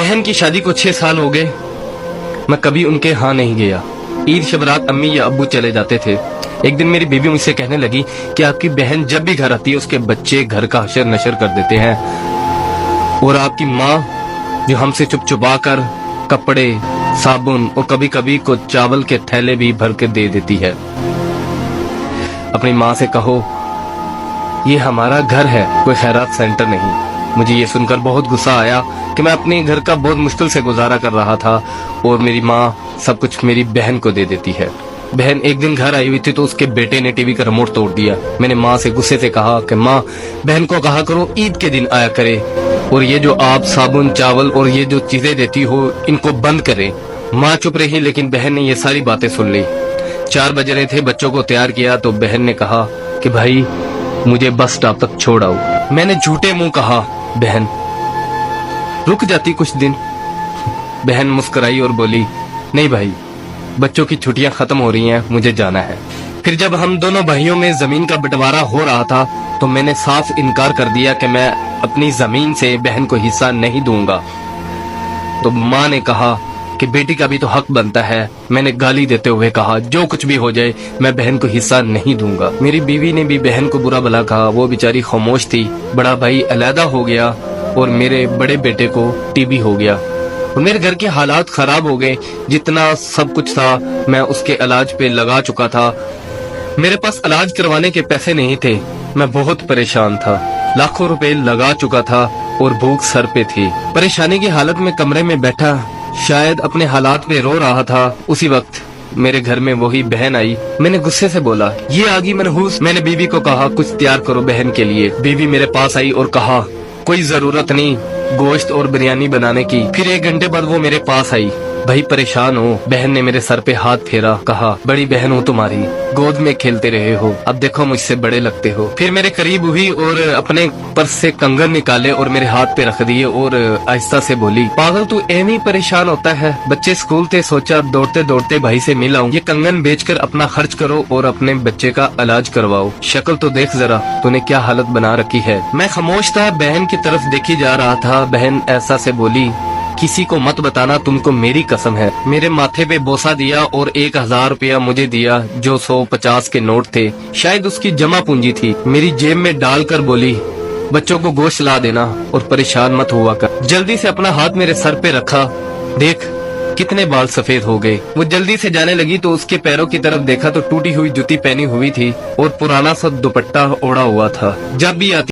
बहन की शादी को 6 साल हो गए, मैं कभी उनके यहाँ नहीं गया। ईद शब रात अम्मी या अब्बू चले जाते थे। एक दिन मेरी बीवी मुझसे कहने लगी कि आपकी बहन जब भी घर आती है उसके बच्चे घर का हशर नशर कर देते हैं, और आपकी माँ जो हमसे चुप चुपा कर कपड़े, साबुन और कभी कभी को चावल के थैले भी भर के दे देती है। अपनी माँ से कहो ये हमारा घर है, कोई खैरात सेंटर नहीं। मुझे ये सुनकर बहुत गुस्सा आया कि मैं अपने घर का बहुत मुश्किल से गुजारा कर रहा था और मेरी माँ सब कुछ मेरी बहन को दे देती है। बहन एक दिन घर आई हुई थी तो उसके बेटे ने टीवी का रिमोट तोड़ दिया। मैंने माँ से गुस्से से कहा कि माँ, बहन को कहा करो ईद के दिन आया करे, और ये जो आप साबुन, चावल और ये जो चीजें देती हो इनको बंद करें। माँ चुप रही, लेकिन बहन ने ये सारी बातें सुन ली। 4 बज रहे थे, बच्चों को तैयार किया तो बहन ने कहा कि भाई मुझे बस स्टॉप तक छोड़ आओ। मैंने झूठे मुंह कहा बहन रुक जाती कुछ दिन। बहन मुस्कुराई और बोली नहीं भाई, बच्चों की छुट्टियां खत्म हो रही हैं, मुझे जाना है। फिर जब हम दोनों भाइयों में जमीन का बंटवारा हो रहा था तो मैंने साफ इनकार कर दिया कि मैं अपनी जमीन से बहन को हिस्सा नहीं दूंगा। तो माँ ने कहा कि बेटी का भी तो हक बनता है। मैंने गाली देते हुए कहा जो कुछ भी हो जाए मैं बहन को हिस्सा नहीं दूंगा। मेरी बीवी ने भी बहन को बुरा भला कहा, वो बेचारी खामोश थी। बड़ा भाई अलहदा हो गया और मेरे बड़े बेटे को टीबी हो गया और मेरे घर के हालात खराब हो गए। जितना सब कुछ था मैं उसके इलाज पे लगा चुका था। मेरे पास इलाज करवाने के पैसे नहीं थे। मैं बहुत परेशान था, लाखों रुपए लगा चुका था और भूख सर पे थी। परेशानी की हालत में कमरे में बैठा शायद अपने हालात पे रो रहा था। उसी वक्त मेरे घर में वही बहन आई। मैंने गुस्से से बोला ये आ गई मनहूस। मैंने बीवी को कहा कुछ तैयार करो बहन के लिए। बीवी मेरे पास आई और कहा कोई जरूरत नहीं गोश्त और बिरयानी बनाने की। फिर 1 घंटे बाद वो मेरे पास आई। भाई परेशान हो। बहन ने मेरे सर पे हाथ फेरा, कहा बड़ी बहन हो तुम्हारी, गोद में खेलते रहे हो, अब देखो मुझसे बड़े लगते हो। फिर मेरे करीब हुई और अपने पर्स से कंगन निकाले और मेरे हाथ पे रख दिए और आहिस्ता से बोली पागल तू एम ही परेशान होता है, बच्चे स्कूल थे, सोचा दौड़ते दौड़ते भाई से मिल आऊं। ये कंगन बेचकर अपना खर्च करो और अपने बच्चे का इलाज करवाओ। शक्ल तो देख जरा तूने क्या हालत बना रखी है। मैं खामोश था, बहन की तरफ देखी जा रहा था। बहन ऐसा से बोली किसी को मत बताना, तुमको मेरी कसम है। मेरे माथे पे बोसा दिया और 1000 रुपया मुझे दिया जो 150 के नोट थे, शायद उसकी जमा पूंजी थी। मेरी जेब में डालकर बोली बच्चों को गोश्त ला देना और परेशान मत हुआ कर। जल्दी से अपना हाथ मेरे सर पे रखा, देख कितने बाल सफेद हो गए। वो जल्दी से जाने लगी तो उसके पैरों की तरफ देखा तो टूटी हुई जूती पहनी हुई थी और पुराना सा दुपट्टा ओढ़ा हुआ था। जब भी आती